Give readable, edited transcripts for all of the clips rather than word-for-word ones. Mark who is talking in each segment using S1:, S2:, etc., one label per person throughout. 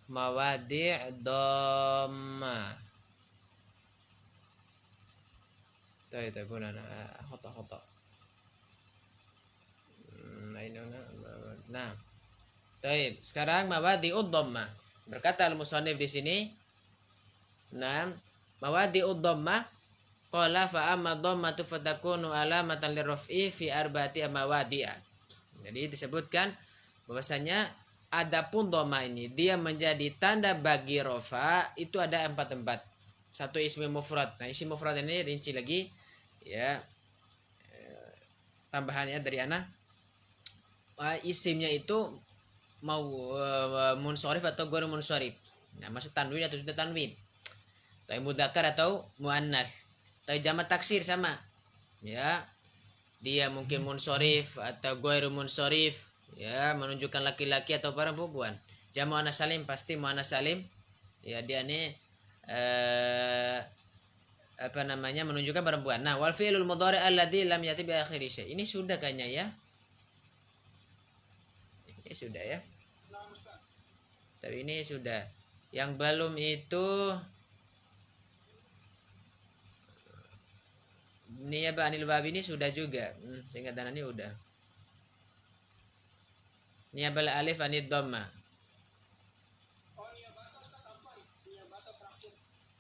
S1: mawadi' dhamma. Itu pun khata. Nah, baik. Sekarang mawadi'ud dhammah. Berkata al-musannif di sini, nah, mawadi'ud dhammah qala fa amma dhammatu fatakunu alamatan lirraf'i fi arba'ati mawadi'a. Jadi disebutkan bahwasanya adapun dhammah ini dia menjadi tanda bagi rafa itu ada 4 tempat. Satu ismi mufrad. Nah, ismi mufrad ini rinci lagi ya. Tambahannya dari ana isimnya itu mau munsharif atau ghair munsharif. Nah, maksud tanwin atau tidak tanwin. Atau mudzakkar atau muannas. Atau jamak taksir sama. Ya. Dia mungkin munsharif atau ghair munsharif, ya, menunjukkan laki-laki atau perempuan. Jamak muannas salim pasti muannas salim. Ya, dia ini menunjukkan perempuan. Nah, wal fi'lul mudhari' alladzi lam yati bi akhiri syai'. Ini sudah kayaknya ya. Ini sudah ya. Tapi ini sudah. Yang belum itu niyabah anil bab ini sudah juga. Singkatan ini udah. Niyabal alif anid dhamma.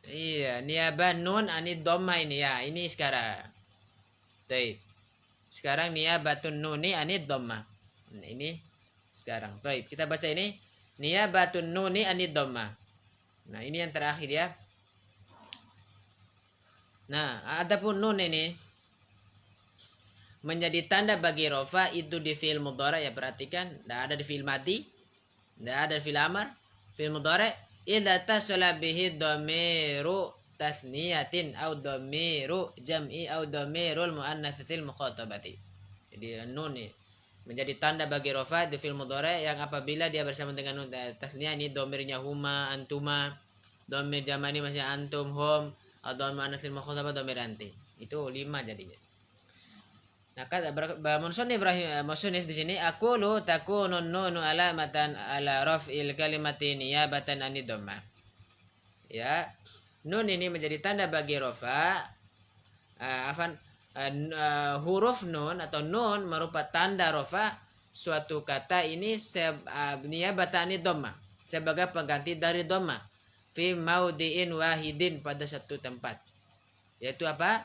S1: Iya, niyabah nun anid dhamma ini ya. Ini sekarang. Baik. Sekarang niyabatun nuni anid dhamma. Nah, ini sekarang. Baik, kita baca ini. Niyabatun nuni anid dhamma. Nah, ini yang terakhir ya. Nah, adapun nun ini menjadi tanda bagi rofa itu di fi'il mudhari' ya, perhatikan, tidak ada di fi'il madi, tidak ada di fi'il amar. Fi'il mudhari' idza tasala bihi dhamiru tasniyatin au dhamiru jam'i au dhamirul muannatsatil mukhatabati. Jadi nun ini menjadi tanda bagi rofa di fi'il mudhari' yang apabila dia bersama dengan nun tasniyah, ini dhamirnya huma, antuma, dhamir jamani masih antum, hum, atau muannatsil mukhatabah dhamir anti. Itu 5 jadinya. Nah, kata musannif di sini aku lu takunun nunu alamatan ala raf'il kalimati niyabatan anid dhammah. Ya, nun ini menjadi tanda bagi rafa. Huruf nun atau nun merupakan tanda rafa suatu kata ini niyabatan anid dhammah, sebagai pengganti dari dhammah fi maudiin wahidin, pada satu tempat, yaitu apa?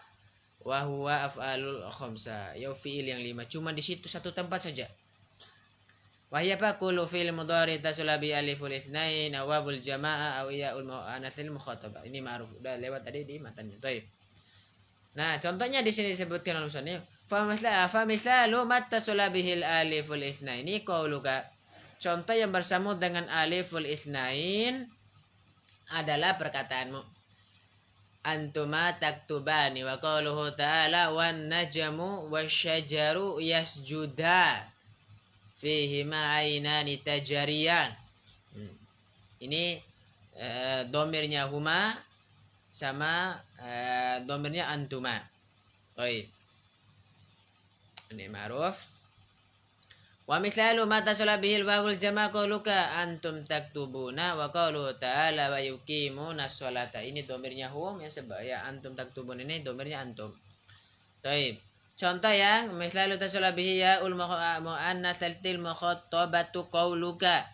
S1: Wa huwa af'alul khamsa, ya fi'il yang 5, cuma di situ satu tempat saja. Wa hiya fa kullu fi'il mudhari tasula bi aliful itsnain aw wawul jamaah aw ya'ul muannatsil mukhatabah. Ini ma'ruf, udah lewat tadi di matanya. Baik. Nah, contohnya di sini disebutkan alusannya fa misalu mattasala bihil aliful itsnain. Ini qauluka. Contoh yang bersama dengan aliful itsnain adalah perkataanmu. Antuma taktubani wa qauluhu ta'ala wan najmu wasyajaru yasjuda fihi ma'ainani tajariyan. Ini domirnya huma sama domirnya antuma. Baik. Ini ma'ruf. Wa misalu ma tasala bihil wawul jama' qauluka antum taktubuna wa qauluhu ta'ala wa yuqimuna sholata. Ini domirnya hum ya, ya antum taktubun ini domirnya antum. Baik. Contoh yang misalu tasala bihi ya ul muannatsatil mukhatabatu qauluka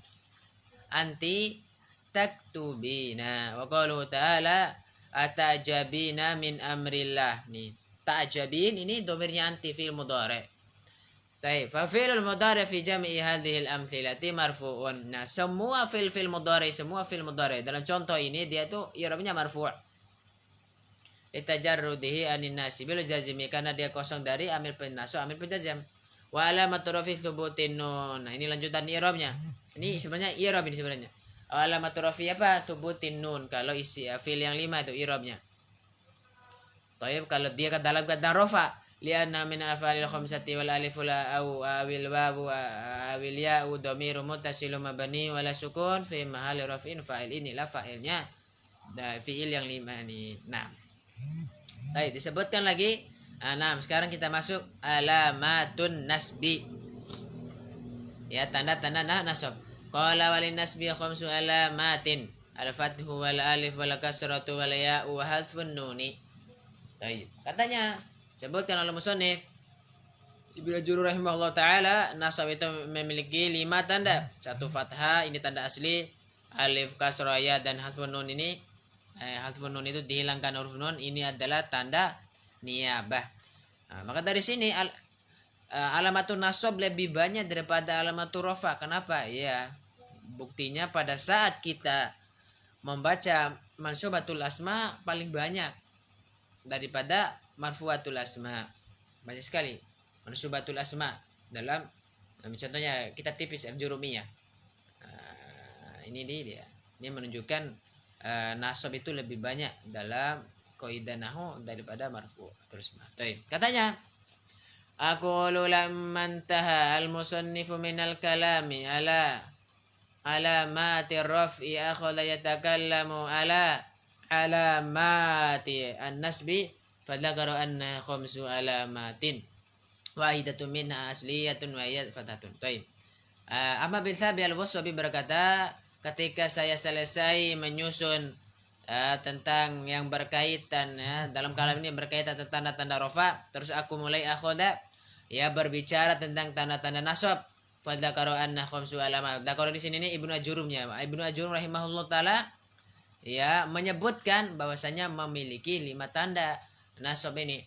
S1: anti taktubina wa qauluhu ta'ala atajabina min amrillah. Nih, ta'jabin ini domirnya anti fi'il mudhari'. Baik, fa fi'il mudhari fi jami'i hadhil amthilati marfu'un. Nah, semua fi'il mudhari dalam contoh ini dia itu i'rabnya marfu'. Litajarrudihi anin nasibil jazimi, karena dia kosong dari amil penasab, amil penjazam. Wa alamatu rafi thubutin nun. Nah, ini lanjutan i'rabnya. Ini sebenarnya i'rab ini sebenarnya. Alamatu rafi apa? Thubutin nun. Kalau isi fi'il yang 5 itu i'rabnya. Baik, kalau dia ke dalam kata rafa, lianna min af'alil khamsati wal alif la aw awil wawu awil ya'u dhamiru muttasilun mabni wala sukun fi mahalli raf'in fa'il. Inilah fa'ilnya. Nah, fi'il yang 5 ini. Nah, baik, disebutkan lagi. Nah, sekarang kita masuk alamatun nasbi. Ya, tanda-tanda nasab. Qala walin nasbi khamsu alamatin. Al-fathu wal alif wal kasratu wal ya'u wa hadfun nuni. Baik. Katanya sebutkan oleh musannif Ibnu Ajurrum rahimahullah taala, nasab itu memiliki 5 tanda. 1 fathah, ini tanda asli. Alif, kasrah, ya, dan hadfun nun ini hadfun nun itu dihilangkan huruf nun, ini adalah tanda niyabah. Nah, maka dari sini alamatun nasab lebih banyak daripada alamatur rafa. Kenapa? Ya, buktinya pada saat kita membaca mansubatul asma paling banyak daripada marfuatul asma. Banyak sekali mansubatul asma dalam contohnya kitab tipis al-Jurumiyah. Ini dia. Ini menunjukkan nasab itu lebih banyak dalam kaidah nahwu daripada marfu terus. Katanya aqulu lamman taha al-musannifu minal kalami ala alamati raf'i akhadha yatakallamu ala alamati an-nasbi fadzakara anna khamsu alamatin wahidatun minha asliyatun wa hiya fathatun. Baik. Amma bin Thabi al-Waswabi berkata, ketika saya selesai menyusun tentang yang berkaitan dalam kalam ini berkaitan tentang tanda-tanda rafa, terus aku mulai akhoda berbicara tentang tanda-tanda nasab. Fadzakara anna khamsu alamat. Dzakara di sini ini Ibnu Ajurrumnya. Ibnu Ajurrum rahimahullah taala menyebutkan bahwasanya memiliki 5 tanda nasab ini.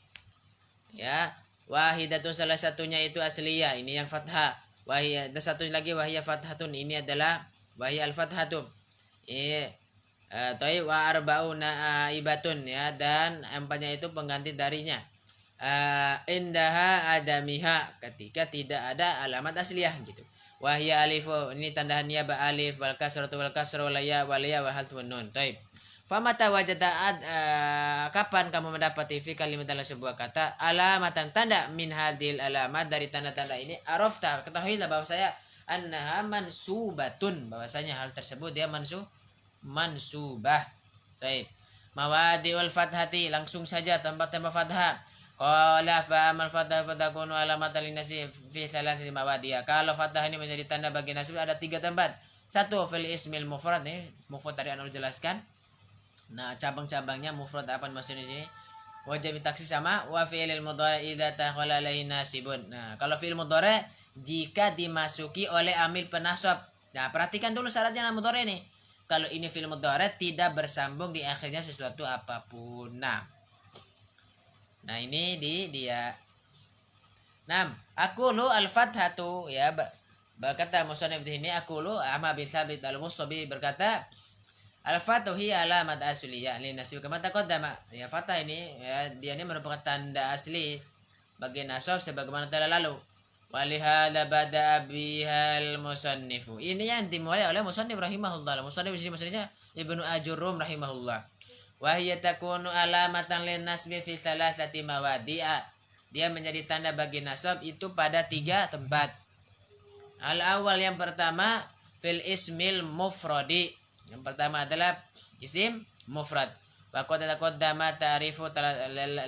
S1: Ya, wahidatun salah satunya itu asliyah, ini yang fathah. Wahiyah, dan satu lagi wahiyah fathatun, ini adalah wahiyah al-fathatun. Wa arba'una ibatun, ya, dan 4-nya itu pengganti darinya. Indaha adamiha, ketika tidak ada alamat asliyah gitu. Wahiyah alifu, ini tanda niyabah alif wal kasratu wal kasru wal ya wal hadfun nun. Taib. Famata wajada kapan kamu mendapati fi kalimat dalam sebuah kata alamatan tanda min hadil alamat, dari tanda-tanda ini arafta, ketahuilah bahwa saya annaha mansubatun, bahwasanya hal tersebut dia mansubah. Baik. Mawadiul fathati, langsung saja tempat-tempat fathah. Qala fa amal fathah fatakunu alamatan linasi fi thalathati mawadiya. Kalau fathah ini menjadi tanda bagi nasib ada 3 tempat. 1 fil ismil mufrad, ini mufrad tadi anu jelaskan. Nah, cabang-cabangnya mufrad apa maksudnya di sini? Wajib taksi sama wa fi'il mudhari idza takhala alaihi nasibun. Nah, kalau fi'il mudhari jika dimasuki oleh amil penasab. Nah, perhatikan dulu syaratnya mudhari ini. Kalau ini fi'il mudhari tidak bersambung di akhirnya sesuatu apapun. Nah, ini dia. Nah, aqulu al-fathatu, ya, berkata musannif di sini aqulu Ahmad bin Thabit al-Waswabi berkata al-fathu hiya alamat asliyah li nasib kama taqaddama. Ya, fathah ini dia ini merupakan tanda asli bagi nasab sebagaimana telah lalu. Walihada bada bihal musannifu. Ini yang dimulai oleh musannif rahimahullah. Musannif di sini maksudnya Ibnu Ajurrum rahimahullah. Wa hiya takunu alamatan lin nasbi fi thalathati mawadi'a. Dia menjadi tanda bagi nasab itu pada 3 tempat. Al-awwal, yang pertama fil ismil mufradi. Yang pertama adalah isim mufrad. Wa qad taqaddama ta'rifu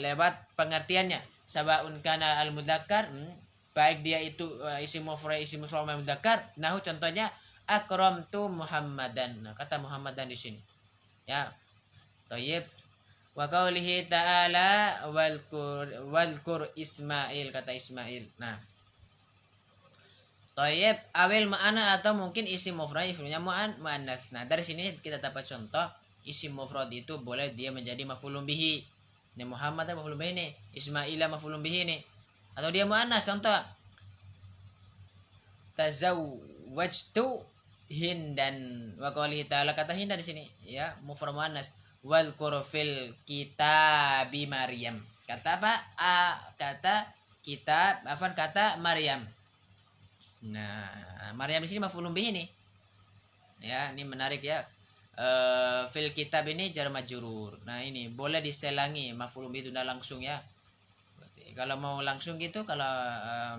S1: lewat pengertiannya. Sawaun kana al-mudzakkar, baik dia itu isim mufrad mudzakkar. Nahu contohnya akramtu Muhammadan. Nah, kata Muhammadan di sini. Ya. Thayyib. Wa qaulihi ta'ala walkur Ismail, kata Ismail. Nah, Tayyib awil ma'ana atau mungkin isim mufrad ifrunya mu'annas. Nah, dari sini kita dapat contoh isim mufrad itu boleh dia menjadi maf'ulun bihi. Ini Muhammad maf'ulun bihi ini, Ismaila maf'ulun bihi ini. Atau dia mu'annas, contoh tazawwajtu Hindan. Wa qaulihi ta'ala, kata Hindan di sini ya mufrad mu'annas. Wal fil kitabi Maryam. Kata apa? Kata kitab, kata Maryam. Nah, Maryam di sini maf'ulun bihi nih. Ya, ini menarik ya. Fil kitab ini jar majrur. Nah, ini boleh diselangi maf'ulun bihi itu langsung ya. Kalau mau langsung gitu, kalau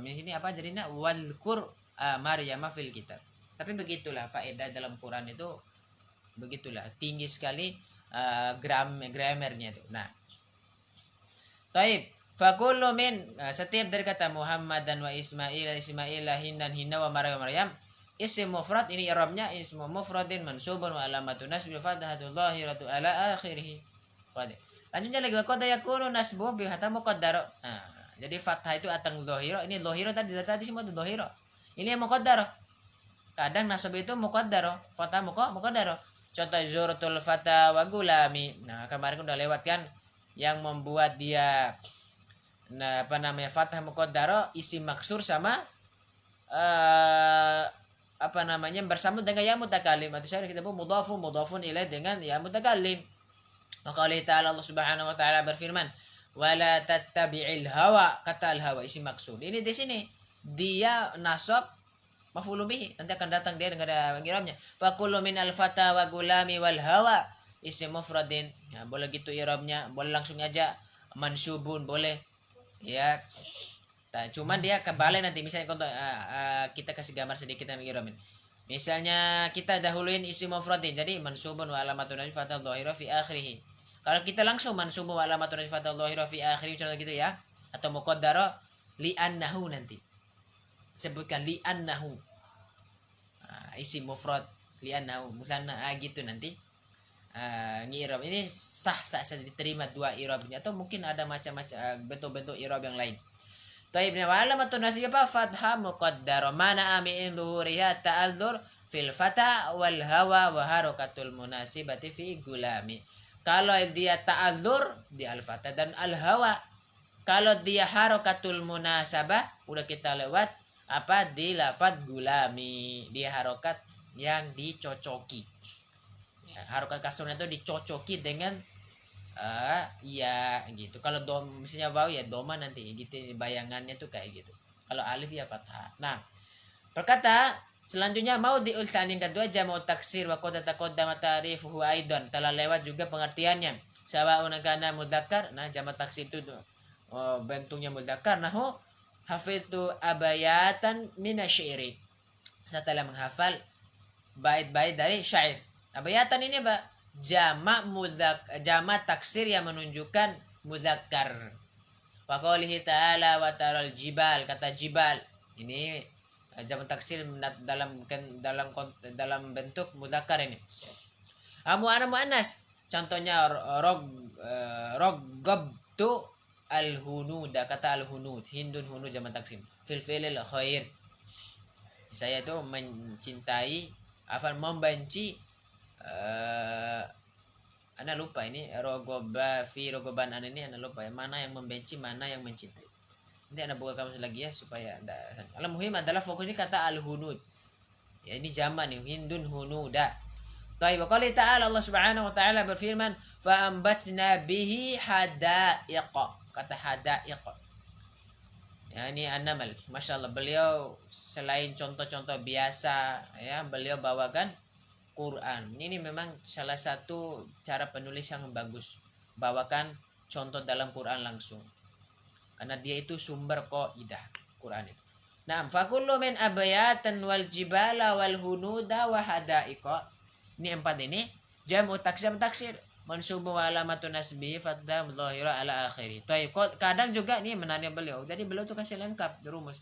S1: di sini apa jadinya wadhkur Maryam fil kitab. Tapi begitulah faedah dalam Quran itu, begitulah tinggi sekali gramernya itu. Nah, taib fakullu min, setiap dari kata Muhammad dan wa Ismail Hindan Hinda wa Maryam Isim mufrad ini i'rabnya ismu mufradin mansubun wa alamatun nasbi fathatul zahiratu ala akhirih. Lanjutnya lagi wa qad yakunu nasbu bi hatta muqaddar. Nah, jadi fathah itu atang zahira, ini zahira tadi dari tadi semua itu zahira. Ini yang muqaddar. Kadang nasab itu muqaddar, fathah muqaddar. Contoh zuratul fata wa gulami. Nah, kemarin udah lewat kan yang membuat dia fathah muqaddar isi maksur sama bersambut dengan ya mutakallim. Atau saya kita pun mudhafun ilaih dengan ya mutakallim. Maka Allah Ta'ala Allah Subhanahu wa taala berfirman, "Wala tattabi'il hawa." Kata al-hawa isi maksud. Ini di sini dia nasab maf'ulun bihi. Nanti akan datang dia dengan i'rabnya. Fa kullu min al-fata wa gulami wal hawa isim mufradin. Ya, boleh gitu i'rabnya, boleh langsung aja mansubun boleh. Ya. Cuman dia kebalik nanti misalnya contoh kita kasih gambar sedikit dengan i'rabin. Misalnya kita dahuluin isim mufradin jadi mansubun wa alamatun nasbi fathah dhahira fi akhirih. Kalau kita langsung mansubun wa alamatun nasbi fathah dhahira fi akhirih contoh gitu ya atau muqaddara li'annahu nanti. Sebutkan li'annahu. Isim mufrad li'annahu musanna gitu nanti. I'rab ini sah saja diterima dua i'rabnya atau mungkin ada macam-macam bentuk-bentuk i'rab yang lain. Taib wa alamatun nasbi apa fathah muqaddara mana min dhuhuriha ta'adzur fil fata wal hawa wa harakatul munasibati fi gulami. Kalau dia ta'adzur di al fata dan al hawa. Kalau dia harakatul munasabah udah kita lewat di lafaz gulami. Dia harokat yang dicocoki. Ya, harokat kasrnya itu dicocoki dengan ya gitu. Kalau misalnya waw ya doma nanti gitu bayangannya tuh kayak gitu. Kalau alif ya fathah. Nah, berkata selanjutnya mau diultanin kedua jamu taksir wa qad taqaddama ta'rifuhu aidan. Telah lewat juga pengertiannya. Sawa'un kana mudzakkar. Nah, jamu taksir itu bentuknya mudzakkar. Nahu hafiztu abayatan minasyairi. Setelah menghafal bait-bait dari syair. Abayatan ini apa? Jama taksir yang menunjukkan mudzakkar. Wa qoulihi ta'ala wa taral jibal, kata jibal ini jama taksir dalam bentuk mudzakkar ini. Muannas contohnya roggabtu al-hunuda, kata al-hunud hindun hunud jama taksir fil fi'lil khair. Saya itu mencintai membenci Anda lupa ini rogoban ini Anda lupa ya, mana yang membenci mana yang mencintai. Nanti Anda buka kamus lagi ya supaya Anda. Al-muhim adalah fokus ini kata al-hunud. Ya ini jamak nih hindun hunuda. Baik, qala ta'ala Allah Subhanahu wa taala berfirman fa ambatna bihi hadaiq. Kata hadaiq. Ya ini an-namal. Masyaallah beliau selain contoh-contoh biasa ya beliau bawakan Quran. Ini memang salah satu cara penulis yang bagus. Bawakan contoh dalam Quran langsung. Karena dia itu sumber qaidah Quran itu. Nah, fakullu min abayatan wal jibala wal hunuda wa hadaiqa. Ini empat ini jamu taksir mansubu wa alamatun nasbi fathah dhahira ala akhiri. Kadang juga nih menanya beliau. Jadi beliau tuh kasih lengkap di rumus.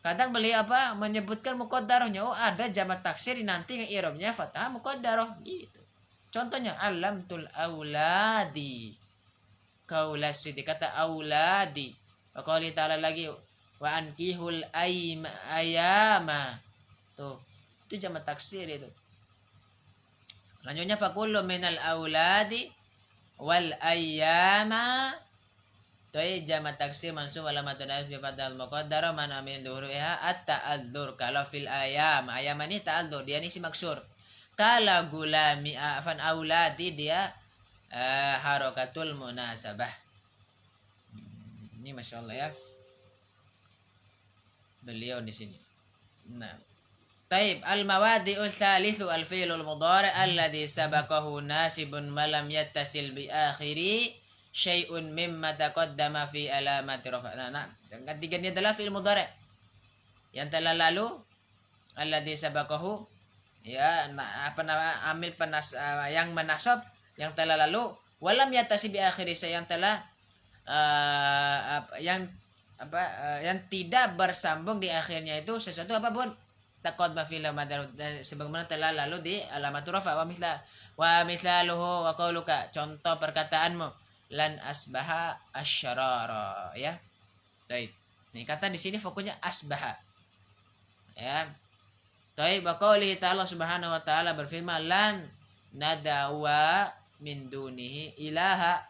S1: Kadang beliau menyebutkan muqaddarahnya. Ada jamak taksir nanti yang i'rabnya fathah muqaddarah gitu. Contohnya alamtul auladi. Kaulasidi kata auladi. Wa qali ta'ala lagi wa ankihul ayama. Tuh, itu jamak taksir itu. Lanjutnya fakullu minal auladi wal ayyama. Toy jamak taksir mansub alamatun nasbi fathah muqaddara mana min dhuhuriha at-ta'adzur. Kalau fil ayam ini ta'adzur dia ini si maksur. Kalau gulami auladi dia harakatul munasabah. Ini masyaallah ya beliau di sini. Nah, taib al-mawadi'u tsalitsu al-fi'lul mudhari' alladhi sabaqahu nasibun ma lam yattasil bi akhiri syai'un mimma taqaddama fi alamati rafa'. Nah, yang ketiganya adalah fi'il mudhari'. Yang telah lalu alladzi sabaqahu ya amil yang menasab yang telah lalu walam yatasi bi akhiri yang telah yang tidak bersambung di akhirnya itu sesuatu apapun. taqaddama fil madar sebagaimana telah lalu di alamat rafa wa mislaluhu wa qauluka, contoh perkataanmu lan asbaha asyarara, ya. Baik. Ini kata di sini fokusnya asbaha. Ya. Baik, wa qaulihi ta'ala subhanahu wa ta'ala berfirman lan nada'wa min dunihi ilaha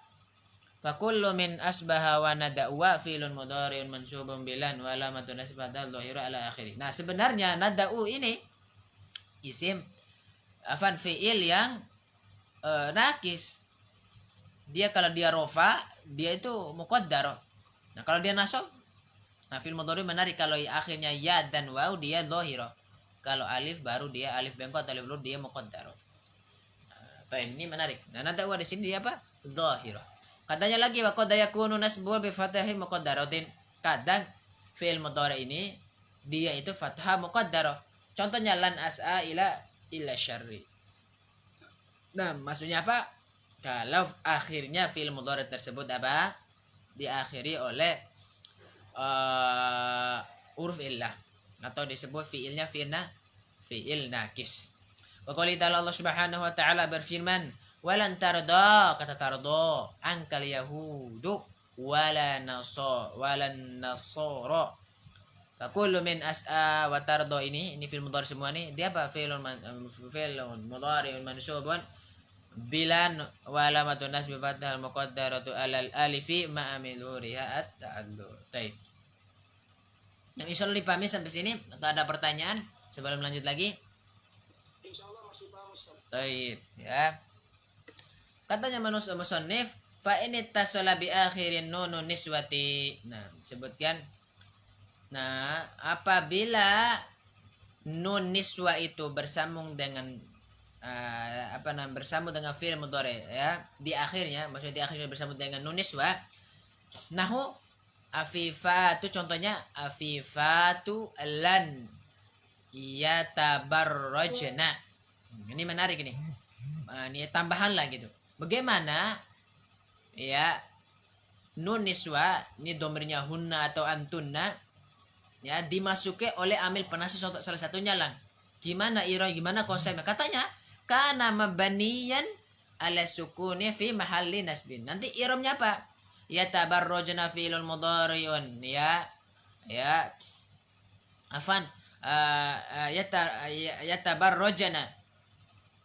S1: fa kullu min asbaha wa nada'wa fi'lun mudhari'un mansubun bilan wa alamatun nasbata dhahiru ala akhiri. Nah, sebenarnya nada'u ini isim fi'il yang nakis. Dia kalau dia rofa, dia itu muqaddar. Nah, kalau dia nasab, nah fi'il mudhari menarik kalau akhirnya ya dan waw dia dhahira. Kalau alif baru dia alif bengkok atau alif lur dia muqaddar. Nah, ini menarik. Nah, nada'u di sini dia apa? Dhahira. Katanya lagi wa qad yakunu nasbun bi fathahi muqaddaratin. Kadang fi'il mudhari ini dia itu fathah muqaddar. Contohnya lan as'a ila syarri. Nah, maksudnya apa? Kalau akhirnya fi'il mudhari tersebut apa? Diakhiri oleh huruf illah atau disebut fi'ilnya fi'il nakis. Wa qali ta'ala Allah Subhanahu wa ta'ala berfirman, "Walan tarda," kata tarda, "ankal yahudu walan nasara." Fa kullu min as'a wa tarda ini fi'il mudhari semua nih. Dia apa? Fi'ilun mudhari'un mansubun bilan wa alamatun nasbi fathal muqaddaratu alal alifi ma'a miluriha at-ta'addu. Baik. Yang insyaallah dipahami sampai sini atau ada pertanyaan sebelum lanjut lagi?
S2: Insyaallah masih paham Ustaz.
S1: Baik, ya. Katanya musannif fa in ittasala bi akhirin nunun niswati. Nah, disebutkan apabila nun niswa itu bersambung dengan bersambung dengan fi'il mudhari, ya, di akhirnya, maksudnya di akhirnya bersambung dengan nun niswa, nahu afifatu, contohnya afifatu lan yatabarrajna. Ini menarik ini. Ini tambahan lah gitu. Bagaimana ya nun niswa ini domirnya hunna atau antunna, ya, dimasuki oleh amil penasih salah satunya lang. Gimana konsepnya? Katanya kana mabaniyan ala sukuni fi mahalli nasbin. Nanti iramnya apa? Yatabarrajna fi'lun mudhari'un, ya afan yatabarrajna,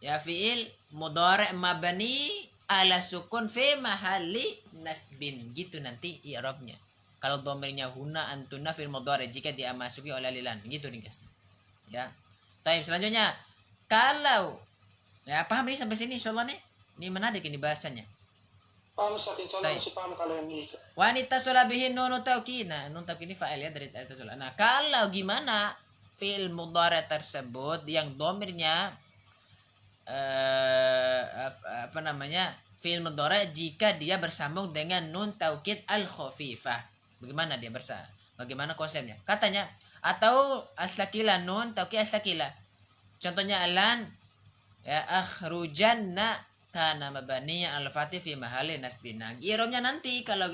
S1: ya, fi'il mudhari' mabni ala sukun fi mahalli nasbin, gitu nanti i'rabnya. Kalau domirnya hunna antunna fi'il mudhari' jika dia masuki oleh lilan, gitu nih guys. Ya. Baik, selanjutnya kalau ya paham ini sampai sini insyaallah nih. Ini menarik ini bahasanya.
S2: Paham Ustaz, insyaallah masih paham kalau yang ini.
S1: Wanita sulabihin nun taukid. Nah, nun taukid ini fa'il ya dari tasul. Nah, kalau gimana fi'il mudhari tersebut yang domirnya fi'il mudhari jika dia bersambung dengan nun taukid al khafifah. Bagaimana dia bagaimana konsepnya? Katanya atau as-sakila, nun taukid as-sakila. Contohnya alan, ya, akhrujanna kana mabaniya al-fatih fi mahalli nasbin. I'rabnya nanti kalau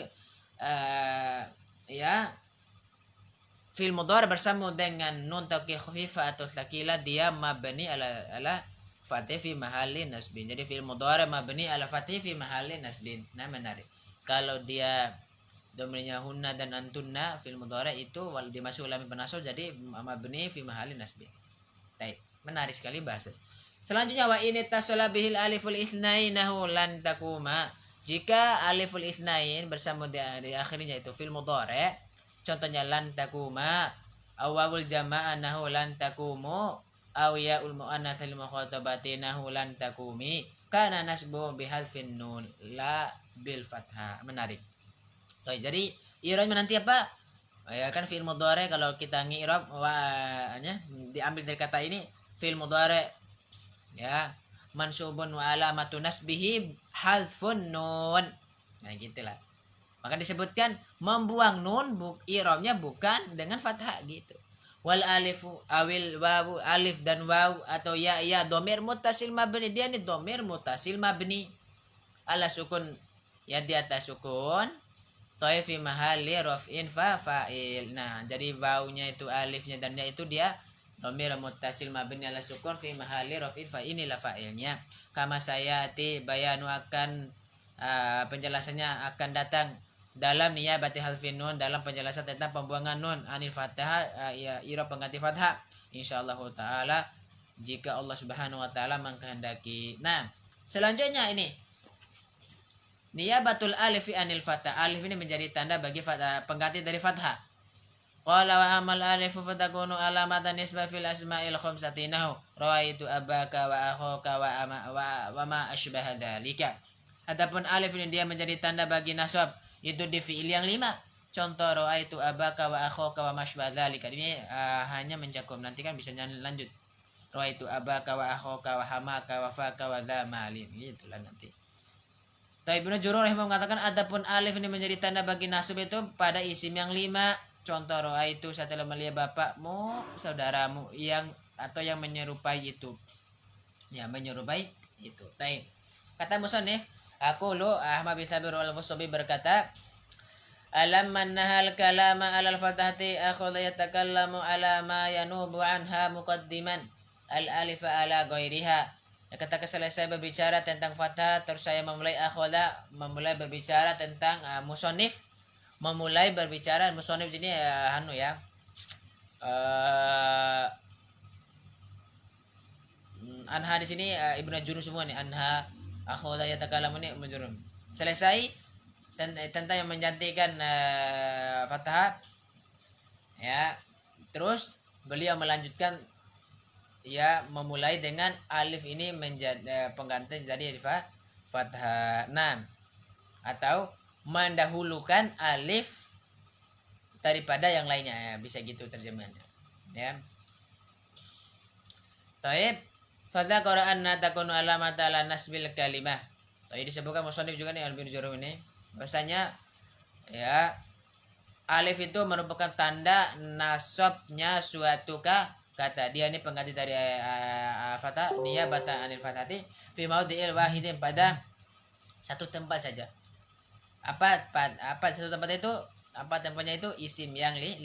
S1: ya fi'il mudhari bersambung dengan nun taukid khafifah atau sakila, dia mabni ala fatih fi mahalli nasbin. Jadi fi'il mudhari mabni ala fatih fi mahalli nasbin. Nah, menarik. Kalau dia domirnya hunna dan antunna, fi'il mudhari itu wal dimasuk lam penasab jadi mabni fi mahalli nasbin. Baik, menarik sekali bahasa. Selanjutnya wa in ittasala bihil aliful itsnainahu lan takuma. Jika aliful itsnain bersambung di akhirnya itu fi'il mudhari, contohnya lan takuma, awwul jama'ah nahu lan takumu, aw ya'ul muannatsil mukhatabati nahu lan takumi, kana nasbu bihadfin nun la bil fathah. Menarik. Jadi i'rabnya nanti apa? Ya kan fi'il mudhari kalau kita ngi'rab diambil dari kata ini fi'il mudhari, ya, mansubun wa alamatu nasbihi hadfun nun. Nah, gitulah. Maka disebutkan membuang nun i'rabnya bukan dengan fathah gitu. Wal alifu awil wawu, alif dan waw atau ya dhamir muttasil mabni, dia nih dhamir muttasil mabni ala sukun, ya, di atas sukun, fi mahalli raf'in fa'il. Nah, jadi wawnya itu alifnya dan ya itu dia Dhamir muttasil mabni ala sukun fi mahalli raf'in fa inilah fa'ilnya. Kama sayati bayanu akan penjelasannya akan datang dalam niyabati halfin nun, dalam penjelasan tentang pembuangan nun anil fathah, ya ira pengganti fathah insyaallah taala jika Allah Subhanahu wa taala mengkehendaki. Nah, selanjutnya ini niyabatul alif anil fathah. Alif ini menjadi tanda bagi fathah, pengganti dari fathah. Qala wa amal alifu fatakunu alamatan nisbah fil asma'il khamsati nahu rawaitu abaka wa akhaka wa ma asbaha dzalika. Adapun alif ini dia menjadi tanda bagi nasab itu di fiil yang 5. Contoh rawaitu abaka wa akhaka wa ma asbaha dzalika. Ini hanya mencakup, nanti kan bisa lanjut. Rawaitu abaka wa akhaka wa hamaka wa faka wa dza malin. Itulah nanti. Ibnu Jurur rahimahullah mengatakan adapun alif ini menjadi tanda bagi nasab itu pada isim yang 5. Contoh roa itu saya telah melihat bapakmu, saudaramu yang atau yang menyerupai itu. Ya, menyerupai itu. Taib. Kata musannif, aku lu Ahmad bin Sabir al-Mustabi berkata, alam nahal kalama alal fathati akhadha yatakallamu ala ma yanubu anha muqaddiman al alif ala ghairiha. Ketika selesai berbicara tentang fathah, terus saya memulai berbicara tentang musannif memulai berbicara musannif ini anha di sini Ibnu Jurun semua nih, anha akhadha yatakallamu ini Ibnu Jurun. Selesai tentang yang menjantikan fathah ya, terus beliau melanjutkan ya memulai dengan alif ini menjadi pengganti dari fathah 6 atau mendahulukan alif daripada yang lainnya ya, bisa gitu terjemahannya ya. Taib fadzakara anna takunu alamata ala nasbil kalimah. Taib disebutkan musannif juga nih Al-Bin Jurum ini bahasanya ya alif itu merupakan tanda nasabnya suatu kata. Dia ini pengganti dari fathah niyabatan anil fathati fi maudhi'il wahidin, pada satu tempat saja. Apa satu tempat itu? Apa tempatnya itu? Isim yang 5.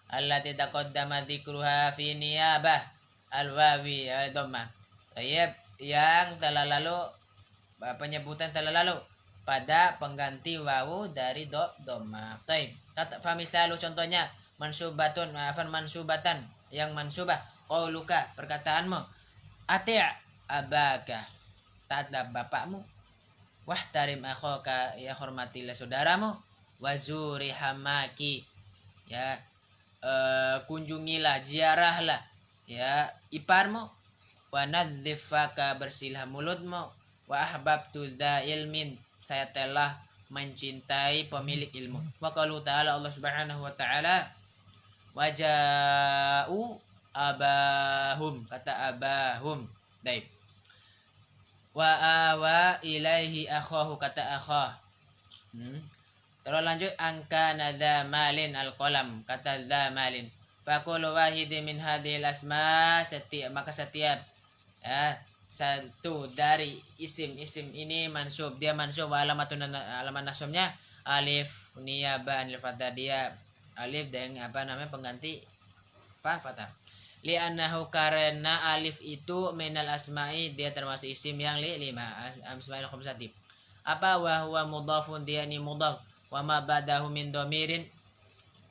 S1: Allati taqaddama dzikruha fi niyabah al-wawi al-dhammah. Tayyib, yang telah lalu penyebutan telah lalu pada pengganti wawu dari dhammah. Tayyib. Kata famisalu contohnya mansubatun mansubatan yang mansubah qauluka perkataanmu ati' abaka taatlah bapakmu wahtarim akhaka ya hormatilah saudaramu wazuri hamaki ya kunjungilah ziarahlah ya iparmu wa nadzifaka bersihlah mulutmu wa ahbabtu dza ilmin saya telah mencintai pemilik ilmu. Wa qalu ta'ala Allah Subhanahu wa ta'ala waja'u abahum kata abahum. Baik. Wa awa ilaihi akhahu kata akhah. Terus lanjut angka nadza malin al-qalam kata dza malin. Faqulu wahidi min hadhil asma maka setiap satu dari isim ini mansub, dia mansub alamat nasabnya alif niyabah anil fathah, dia alif dengan pengganti fathah. Li'annahu karena alif itu minal asma'i, dia termasuk isim yang 5 asma'il khamsati. Apa wa huwa mudhafun, dia ini mudhaf, wa ma ba'dahu min dhamirin,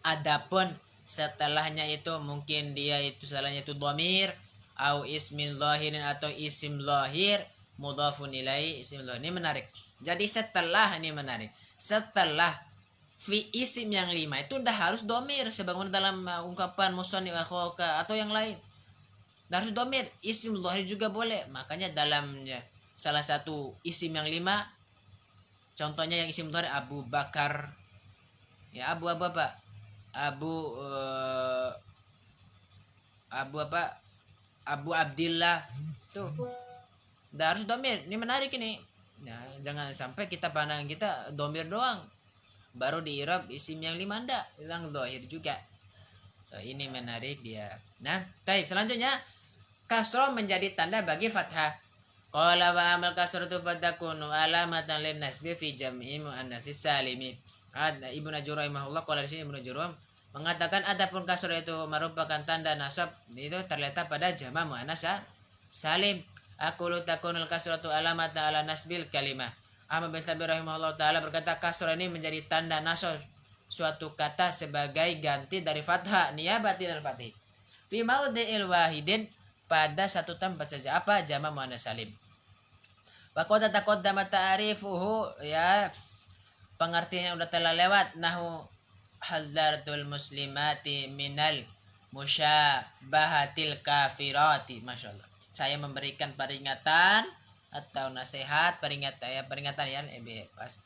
S1: adapun setelahnya itu mungkin dia itu setelahnya itu dhamir au ismin zahirin atau isim zahir mudhafun ilaihi isim zahir. Ini menarik. Jadi setelah ini menarik. Setelah fi isim yang 5 itu udah harus domir sebagaimana dalam ungkapan musannif akhaka atau yang lain. Udah harus domir, isim zahir juga boleh. Makanya dalamnya salah satu isim yang 5 contohnya yang isim zahir Abu Bakar. Ya Abu apa? Abu Abdillah tuh udah harus domir. Ini menarik ini. Nah, jangan sampai kita pandang kita domir doang baru di i'rab isim yang 5 ndak, yang zahir juga. So, ini menarik dia. Nah, baik, selanjutnya kasrah menjadi tanda bagi fathah. Qala wa amal kasratu fatakunu alamatan lin nasbi fi jam'i muannats salimi. Ibnu Jurayh rahimahullah qala di sini Ibnu Jurayh mengatakan adapun kasroh itu merupakan tanda nasab itu terletak pada jama' muannas salim. Aqulu takunul kasratu alamat ala nasbil kalimah. Ahmad bin Sabir rahimahullah taala berkata kasroh ini menjadi tanda nasab suatu kata sebagai ganti dari fathah niyabati dan fathih. Fi maudhi'il wahidin, pada satu tempat saja. Apa? Jama' muannas salim. Wa qad taqaddama ta'rifuhu, ya pengertiannya udah telah lewat. Nahu hadartul muslimati minal musyabahatil kafirati. Masya Allah, saya memberikan peringatan atau nasihat, peringatan ya pas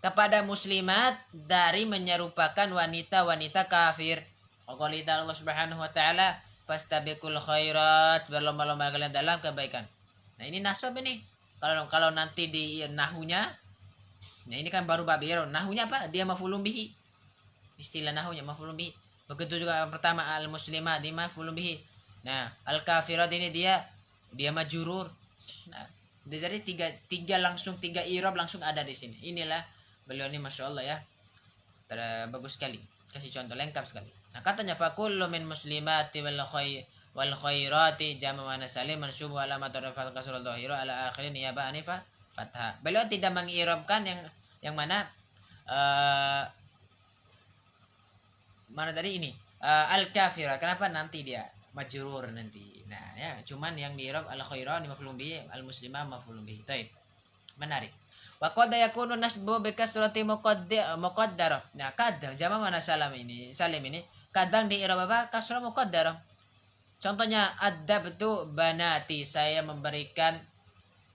S1: kepada muslimat dari menyerupakan wanita-wanita kafir. Qala Allah Subhanahu wa taala, fastabiqul khairat, berlomba-lomba kalian dalam kebaikan. Nah, ini nasab ini. Kalau nanti di nahunya, nah ini kan baru bab iro. Nahunya apa? Dia maf'ulun bihi. Istilah nahunya maf'ulun bihi. Begitu juga yang pertama al muslimah, dia maf'ulun bihi. Nah, al kafirat ini dia majrur. Nah, jadi tiga i'rab langsung ada di sini. Inilah beliau ini masya Allah ya, bagus sekali, kasih contoh lengkap sekali. Nah, katanya fakullu min muslimati wal khairati jama' muannas salim mansubu alamat rafa'il kasrul dhahira ala akhirin niyaba anifa fathah. Beliau tidak mengirabkan yang mana mana tadi ini al kafira. Kenapa? Nanti dia majrur nanti. Nah, ya, cuman yang di i'rab al khaira ni maf'ulun bihi, al muslimah maf'ulun bihi. Baik. Menarik. Wa qad yakunu nasbu bi kasrati muqaddarah. Nah, kadang jama' muannas salim ini kadang di i'rab apa? Kasrah muqaddarah. Contohnya adabtu banati, saya memberikan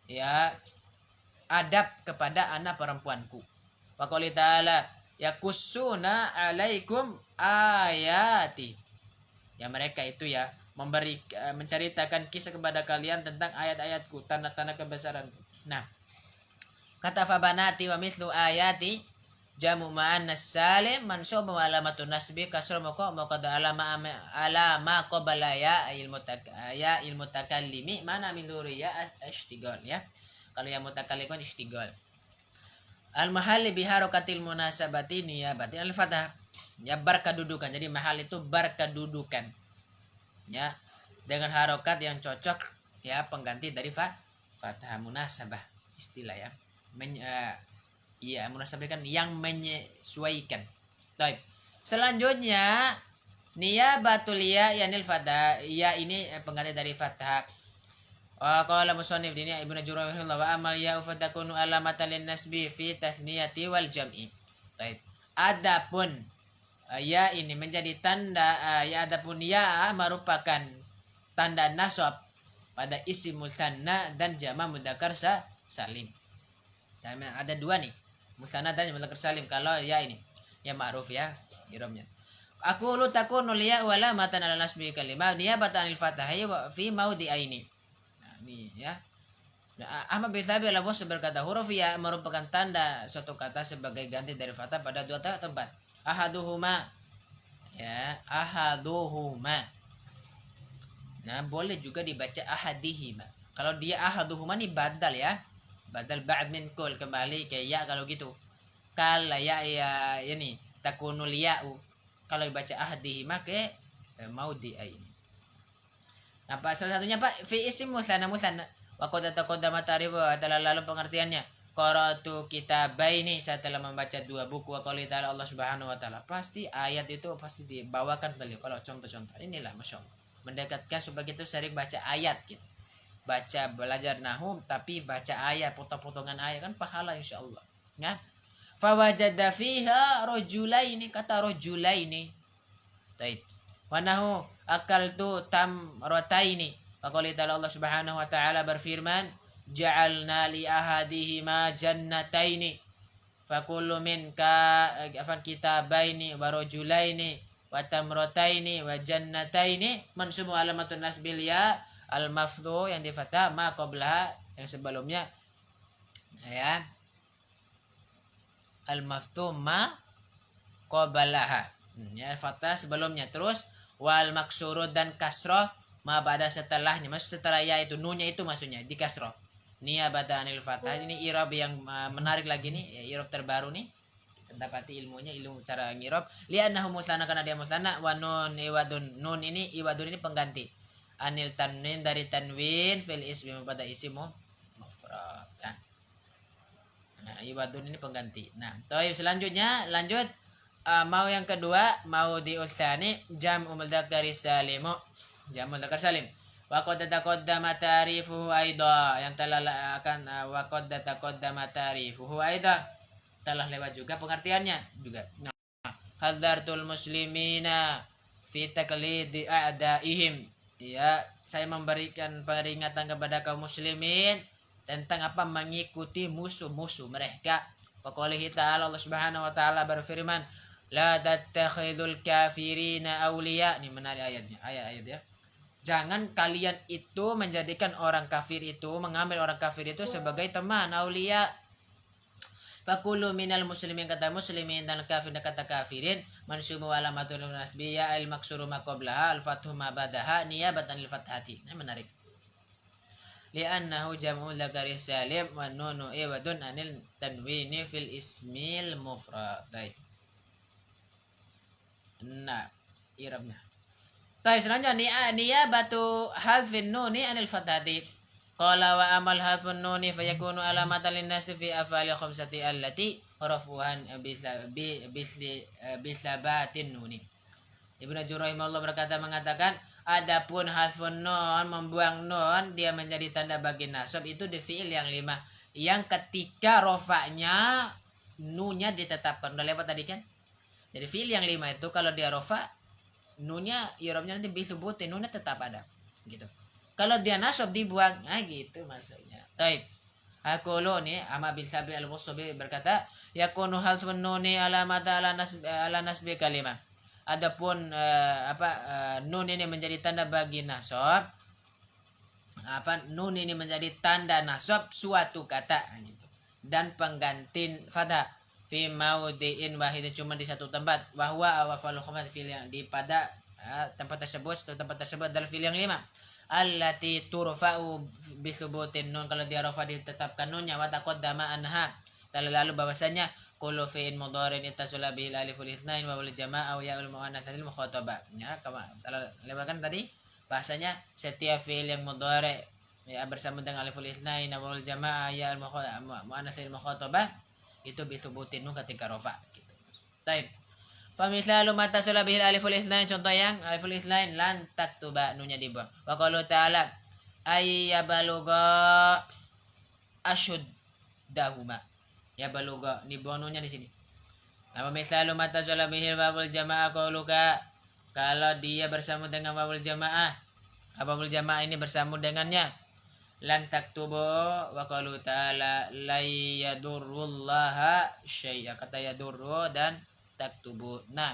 S1: ya adab kepada anak perempuanku. Wa qala ta'ala yakussuna 'alaikum ayati. Ya, mereka itu ya menceritakan kisah kepada kalian tentang ayat-ayatku, tanda-tanda kebesaranku. Nah, kata fabanati wa mithlu ayati jamu muannas salim mansub wa alamatun nasbi kasra muqaddam alama qabla ya il mutakallimi mana min dzuriyya ashtigal ya. Kalau yang mutakallim kan ishtigal. Al mahalli bi harakatil munasabati niyabatin al fathah. Ya, berkedudukan. Jadi mahal itu berkedudukan. Ya, dengan harokat yang cocok ya, pengganti dari fathah munasabah istilah ya. Iya, munasabah kan yang menyesuaikan. Baik. Selanjutnya niyabatul ya yanil fathah. Ya ini pengganti dari fathah. Qala musannif dini Ibnu Jurayj rahimahullah wa amal ya fatakunu alamatan lin nasbi fi tasniyati wal jam'i. Baik. Adapun ya ini menjadi tanda adapun ya merupakan tanda nasab pada isim mutsanna dan jama' mudzakkar salim. Nah, ada dua nih, mutsanna dan mudzakkar salim. Kalau ya ini ya ma'ruf ya i'rabnya. Aku lu takunu liya wala matan ala nasbi kalimah niyabatan anil fathah wa fi maudhi'aini. Nah, ini ya. Nah, Ahmad bin Thabit al-Bos berkata huruf ya merupakan tanda suatu kata sebagai ganti dari fathah pada dua tempat. Ahaduhuma ya, ahaduhuma. Nah, boleh juga dibaca ahadihima. Kalau dia ahaduhuma nih badal ya, badal ba'd min kul, kembali ke ya kalau gitu. Kala ya ini takunul ya'u. Kalau dibaca ahadihima ke maudhi'ain. Nah, salah satunya Pak fi isim musanna. Wa qad taqaddama ta'rifu adalah lalu pengertiannya. Qara'tu kitabaini, saya telah membaca dua buku. Wa qala ta'ala Allah Subhanahu wa taala. Pasti ayat itu pasti dibawakan beliau. Kalau contoh-contoh inilah Masya Allah, mendekatkan supaya kita sering baca ayat gitu. Baca belajar nahwu tapi baca ayat, potong-potongan ayat kan pahala insyaallah. Ya. Fa wajada fiha rajulaini, kata rajulaini. Baik. Wa nahu akaltu tamrataini. Wa qala ta'ala Allah Subhanahu wa taala berfirman, ja'alna li ahadihima jannataini fakullu min kitabaini wa rajulaini wa tamrataini wa jannataini mansubu alamatun nasbil ya al mafdhu yang di fathah ma qablaha yang sebelumnya ya, al mafdhu ma qablaha ya, fathah sebelumnya, terus wal maksurud dan kasroh ma ba'da setelahnya, maksud setelah ya itu nunnya itu maksudnya di kasroh niyabatan anil fathah. Ini i'rab yang menarik lagi nih, i'rab terbaru nih, dapati ilmunya, ilmu cara ngirob. Li'annahu musana, karena dia musana. Wa nun iwadun, nun ini iwadun ini pengganti anil tanwin, dari tanwin fil ismi pada isim mufrad. Nah, iwadun ini pengganti. Nah, selanjutnya lanjut. Mau yang kedua, mau di ustani jam'u mudzakkari salimu, jam'u mudzakkar salim. Wa qad taqaddama ta'rifuhu aidha, yang telah akan wa qad taqaddama ta'rifuhu aidha, telah lewat juga pengertiannya juga. Nah, hadartul muslimina fi taqlidi a'daihim. Ya, saya memberikan peringatan kepada kaum muslimin tentang apa, mengikuti musuh-musuh mereka. Waqalihi ta'ala, Allah Subhanahu wa taala berfirman, la tattakhidul kafirina awliya. Ini menarik ayatnya, ayat ya. Jangan kalian itu menjadikan orang kafir itu, mengambil orang kafir itu sebagai teman, aulia. Fakulu minal muslimin, kata muslimin, dan kafir kata kafirin, mansubu alamatul nasbiyya al maksuru ma qablaha al fathu ma badaha niyabatan lil fathati. Ini menarik. Li'annahu jam'u dzakari salim wa nunu iwadun anil tanwini fil ismil mufrad. Nah, irabnya. Baik, selanjutnya niyabatu hadfin nuni anil fathati. Qala wa amal hadfun nuni fayakunu alamatan linnasi fi af'ali khamsati allati rafuhan bisabatin nuni. Ibnu Jurayh Allah berkata, mengatakan, adapun hadfun nun, membuang nun, dia menjadi tanda bagi nasab itu di fi'il yang 5 yang ketika rofa'nya nunnya ditetapkan. Udah lewat tadi kan? Jadi fi'il yang 5 itu kalau dia rofa, nunnya irobnya nanti bisubutin, nunnya tetap ada gitu. Kalau dia nasab dibuang, nah gitu maksudnya. Taib. Aqulu nih ama bin Sabi al-Fusubi berkata, yakunu halfun nuni alamata ala nasbi kalimah. Adapun nun ini menjadi tanda bagi nasab. Nun ini menjadi tanda nasab suatu kata gitu. Dan pengganti fathah fi maudiin wahid, cuma di satu tempat, bahwa awafal khamsah fil yang di pada tempat tersebut, adalah fil yang 5 allati turfa'u bi thubutin nun, kalau dia rafa ditetapkan nunnya, wa taqaddama anha, telah lalu bahwasanya kullu fi'in mudharin ittasala bil aliful itsnain wa wal jama'a wa ya'ul muannatsatil mukhatabah. Ya, telah lewatkan tadi bahasanya setiap fi'il yang mudhari ya bersama dengan aliful itsnain wa wal jama'a ya'ul muannatsatil mukhatabah itu bithubutin nun ketika rafa gitu. Baik. Fa misalu mata sala bihil aliful itsnain, contoh yang aliful itsnain lan taktuba, nunnya dibuang. Wa qalu ta'ala ayyabaluga ashuddahuma. Ya baluga, dibuang nunnya di sini. Nah, misalu mata sala bihil wawul jamaah qauluka, kalau dia bersama dengan wawul jamaah, wawul jamaah ini bersama dengannya, lan taktubu, wa qalu ta'ala la yadurrullaha syai'a, kata yadurru dan taktubu. Nah,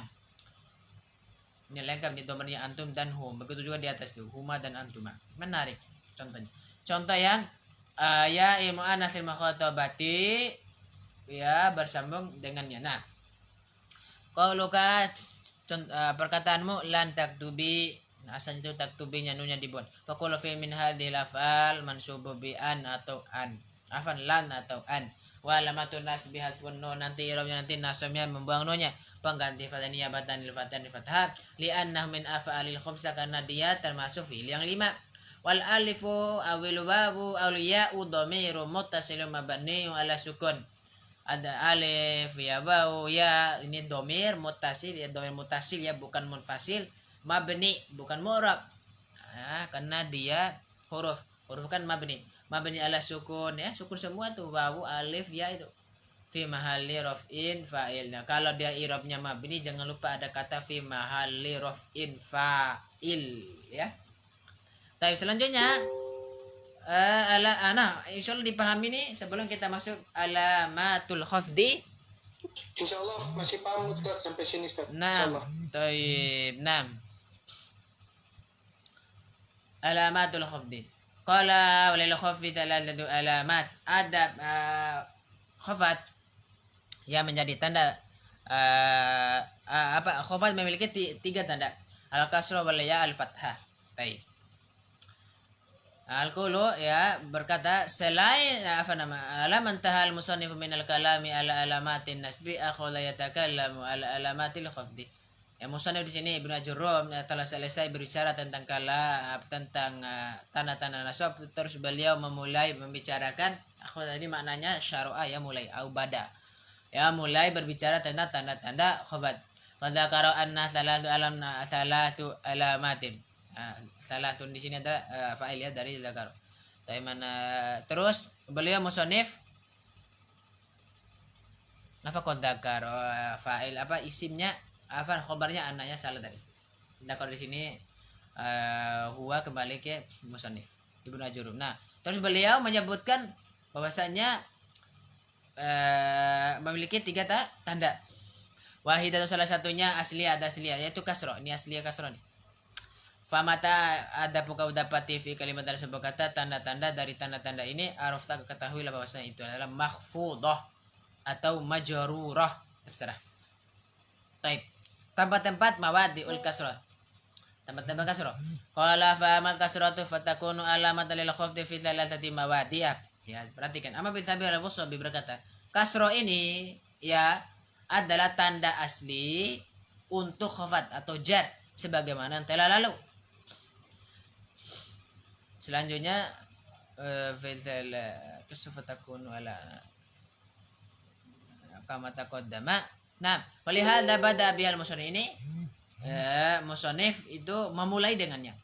S1: ini lengkap di domainnya antum dan hum, begitu juga di atas tuh huma dan antuma. Menarik contohnya. Contoh yang ya ilmu anasil makhatabati ya bersambung dengannya. Nah, qauluka, perkataanmu lan taktubi, asal itu taktubinya nunnya dibuat. Faqulu fi min hadhil af'al mansubu bi an atau an. Afan lan atau an. Wa alamatun nasbi hadfun nun, nanti irobnya nanti nasabnya membuang nunnya, pengganti fathah niyabatan lil fathah li'annahu min af'alil khamsah, karena dia termasuk fi'il yang 5. Wal alifu awil wawu aw ya'u dhamiru muttasilun mabniun ala sukun. Ada alif ya wawu ya, ini dhamir muttasil ya, dhamir muttasil ya, bukan munfasil, mabni bukan mu'rab. Nah, karena dia huruf kan mabni ala sukun ya, sukun semua tuh, wawu alif ya itu. Fi mahalli raf'in fa'il. Nah, kalau dia i'rabnya mabni, jangan lupa ada kata fi mahalli raf'in fa'il ya. Tapi selanjutnya insyaallah dipahami nih sebelum kita masuk alamatul khafdi.
S2: Insyaallah masih paham Ustaz sampai sini Ustaz.
S1: Nah, taib. Nah, alamatul khafdi. Qala walil khafdi thalathatu alamat. Ada khafat yang menjadi tanda khafat memiliki 3 tanda. Al kasra wal ya al fathah. Baik. Al-Qulu ya berkata selain apa nama alam antahal musannif min al-kalami ala alamatin nasbi akhula yatakallamu ala alamatil khafdi. Ya musannif di sini Ibnu Ajurrum telah selesai berbicara tentang tentang tanda-tanda nasab, terus beliau memulai membicarakan akhul tadi maknanya syara'a ya mulai au bada. Ya mulai berbicara tentang tanda-tanda khafat. Fadzakara anna thalathu alamatin. Salasun di sini ada fa'il ya dari zakar. Terus beliau musonif apa kod zakar fa'il apa isimnya apa khobarnya anaknya salah tadi. Zakar di sini huwa kembali ke musonif Ibnu Ajurum. Nah, terus beliau menyebutkan bahwasanya memiliki 3 tanda. Wahidatu salah satunya asliya ada asliya yaitu kasro. Ini asliya kasro nih. Famata ada kau dapati fi kalimat dari sebuah kata tanda-tanda dari tanda-tanda ini araf tak ketahuilah bahwasanya itu adalah makhfudah atau majrurah terserah. Taib. Tempat-tempat mawadiul kasrah. Tempat-tempat kasrah. Qala fa amal kasratu fatakunu alamat lil khafdi fi thalathati mawadi'ah. Ya, perhatikan. Amma bi thabir al-Busbi berkata, kasrah ini ya adalah tanda asli untuk khafat atau jar sebagaimana yang telah lalu. Selanjutnya fil kasfatakunu ala kama taqaddama. Nah, walihada bada bihal musannif ini musannif itu memulai dengannya.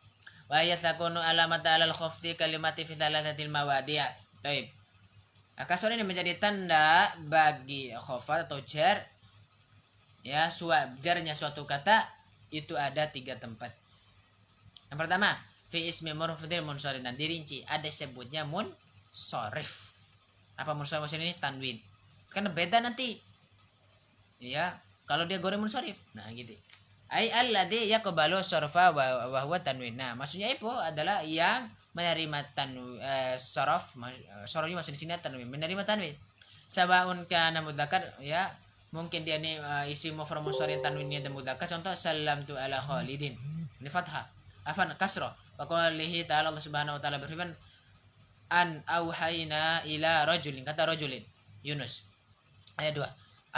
S1: Wa yasakunu alamat alal khafti kalimati fi thalathatil mawadi'. Baik. Kasar ini menjadi tanda bagi khafat atau jar ya jarnya suatu kata itu ada 3 tempat. Yang pertama fi ismi murfudil munsharif dan dirinci ada sebutnya munsharif. Apa munsharif ini tanwin. Karena beda nanti. Ya, kalau dia goreng munsharif. Nah, gitu. Ai alladzi yaqbalu sarfa wa huwa tanwin. Nah, maksudnya itu adalah yang menerima saraf, sarafnya masih di sini tanwin, menerima tanwin. Sabaun kana mudzakkar ya, mungkin dia ini isim mufrad munsharif tanwinnya dan mudzakkar. Contoh salamtu ala Khalidin. Ini fathah. Afan kasrah. Waqalihi ta'ala Allah Subhanahu wa taala berfirman an auhayna ila rajulin kata rajulin Yunus ayat 2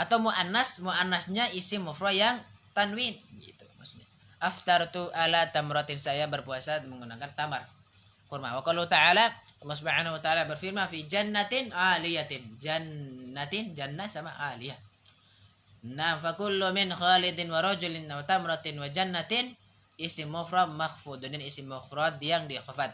S1: atau muannasnya isim mufrad yang tanwin gitu maksudnya aftartu ala tamratin saya berpuasa menggunakan tamar kurma wa qalu ta'ala Allah Subhanahu wa taala berfirman fi jannatin aliyatin jannah sama aliyah na fa kullu min khalidin wa rajulin wa tamratin wa jannatin isim mufrad makhfud dan isim mufrad yang dikhafat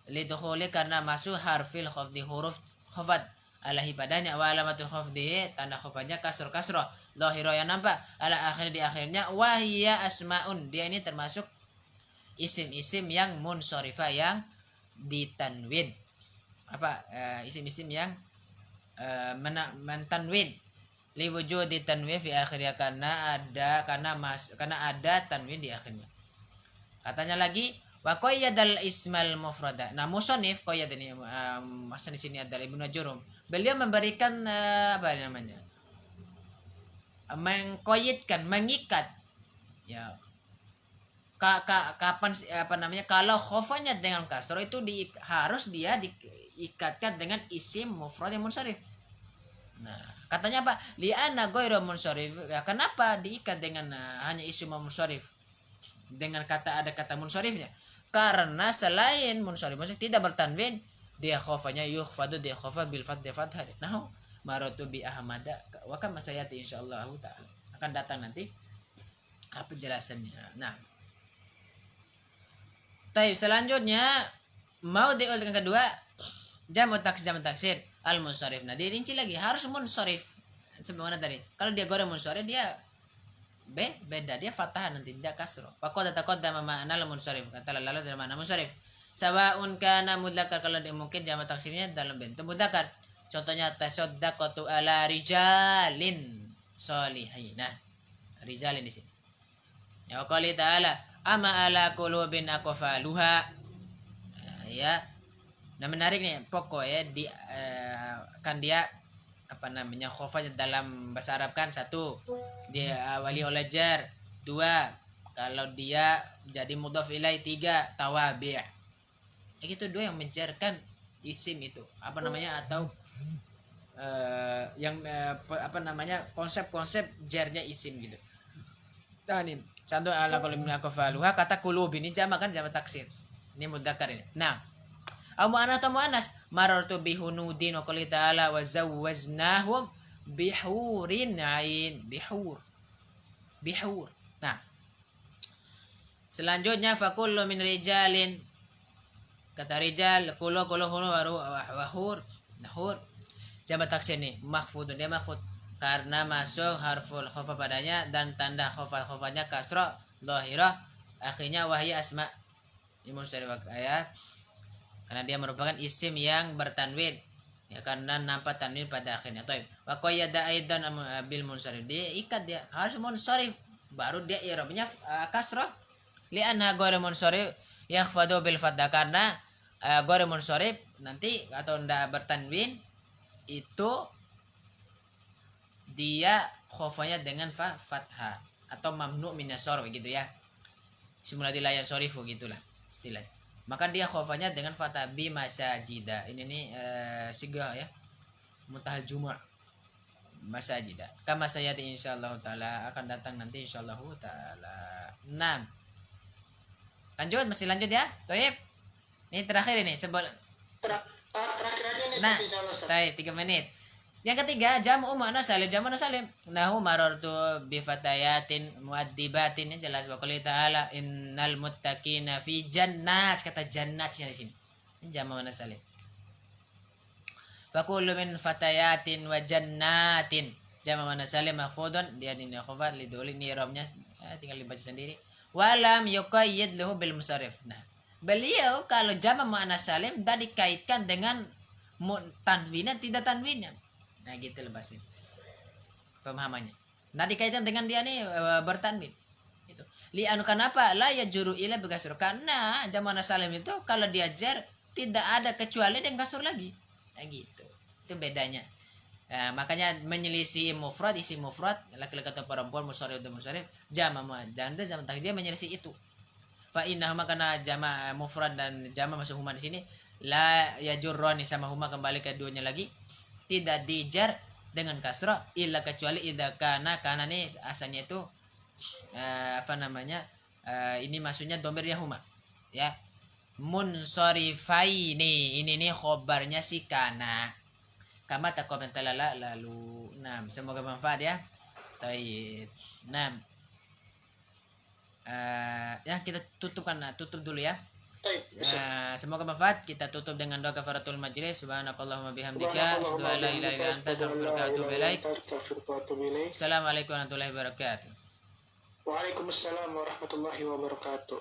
S1: lidukhuli karena masuk harfil khafdi huruf khafat alahi padanya wa alamatul khafdi tanda khafatnya kasroh zahira yang nampak ala akhir di akhirnya wahia asmaun dia ini termasuk isim-isim yang munsharifah yang ditanwin apa isim-isim yang mentanwin liwujudi tanwin fi akhirnya karena ada tanwin di akhirnya. Katanya lagi wa qayyadal ismal mufrada. Nah, musannif qayyad ini maksud di sini adalah Ibnu Ajurrum. Beliau memberikan apa namanya? Mengqayyidkan, mengikat ya. Kapan apa namanya? Kalau khafanya dengan kasrah itu harus dia diikatkan dengan isim mufrad yang munsharif. Nah, katanya apa? Li'anna ghairu munsharif. Ya, kenapa diikat dengan hanya isim munsharif? Dengan ada kata munsharifnya. Karena selain munsharif maksudnya tidak bertanwin, dia khafanya yukhfadu dia khafa bil fathah. Nah, maratu bi ahmada wa kama sayati insyaallah taala. Akan datang nanti apa penjelasannya. Nah, taib selanjutnya mau yang kedua jamu taksir al munsharif. Nah, dirinci lagi harus munsharif. Sebagaimana tadi. Kalau dia goreng munsharif dia beda dia fathah nanti tidak kasroh. Faqad taqaddama ma'na al munsharif. Kata lalu dalam makna munsharif. Sawaun kana mudzakkar kalau dia mungkin jamak taksirnya dalam bentuk mudzakkar. Contohnya tasaddaqatu ala rijalin sholihin. Nah, rijalin di sini. Ya qali ta'ala ama ala qulubin aqfaluha. Ya. Nah, menarik nih pokoknya kan dia apa namanya khafanya dalam bahasa Arab kan 1 dia awali oleh jar 2 kalau dia jadi mudhaf ilai 3 tawabi'. Itu dua yang mencairkan isim itu apa namanya atau apa namanya konsep-konsep jarnya isim gitu. Tanim. Contoh ala kalau min akafaluha kata kulub ini jama kan jama taksir. Ini mudzakkar ini. Nah, au mu'annas atau mu'annas marartu bihunudin wa qali ta'ala wa zawwaznahum bihurin ain bihur. Nah, selanjutnya fakullu min rijalin kata rijal kullu hunu wahur nahur jamak taksir nih mahfudun dia mahfud karena masuk harful khofa padanya dan tanda khofanya kasra dhahirah akhirnya wahya asma imun syarif ya karena dia merupakan isim yang bertanwin ya karena nampak tanwin pada akhirnya. Taib wa qayyada aidan bil munsharif dia ikat dia harus munsharif baru dia i'rabnya kasrah li'anna ghairu munsharif yakhfadu bil fathah karena ghairu munsharif nanti atau ndak bertanwin itu dia khofanya dengan fathah atau mamnu minasor begitu ya. Semula di layar sorifu gitulah istilah. Maka dia khofanya dengan fathah bi masajida. Ini nih sigah ya. Muntahal Juma' masajida. Kama sayati insyaallah taala akan datang nanti insyaallah taala. 6. Lanjut masih lanjut ya. Baik. Ini terakhir ini sebelum
S2: terakhir aja nih
S1: nah,
S2: insyaallah.
S1: baik 3 menit. Yang ketiga jamu muannas salim nahu marartu bi fatayatin muaddibatin yang jelas wa qouli ta'ala innal muttaqina fi jannat kata jannatnya di sini ini jamu muannas salim fa kullu min fatayatin wa jannatin jamu muannas salim mahfudun dia ini khafat lidul ini romnya tinggal dibaca sendiri walam yuqayyid lahu bil musarrif. Nah beliau kalau jamu muannas salim tidak dikaitkan dengan tanwinan tidak tanwinnya. Nah gitu lepasin pemahamannya. Nah dikaitkan dengan dia nih bertanwin. Itu. Li'anu kenapa? La yajuru ila bigasur. Karena jamak salim itu kalau diajar tidak ada kecuali dengan kasur lagi. Nah gitu. Itu bedanya. Nah, makanya menyelisih mufrad isi mufrad laki-laki atau perempuan musharif atau musharif jamak janda jamak takdir dia menyelisih itu. Fa innahuma kana jamak mufrad dan jamak masuk huma di sini la yajurrani sama huma kembali ke duanya lagi. Tidak dijar dengan kasrah illa kecuali idza kana nih asalnya itu apa namanya ini maksudnya domirnya huma ya munsorifaini ini nih khobarnya si kana kama takomentalala lalu semoga bermanfaat ya. Baik ya kita tutup dulu ya. Semoga bermanfaat. Kita tutup dengan doa kafaratul majlis. Subhanakallahumma bihamdika asyhadu an la ilaha illa anta astaghfiruka wa atubu ilaik. Assalamualaikum warahmatullahi wabarakatuh.
S2: Waalaikumsalam warahmatullahi wabarakatuh.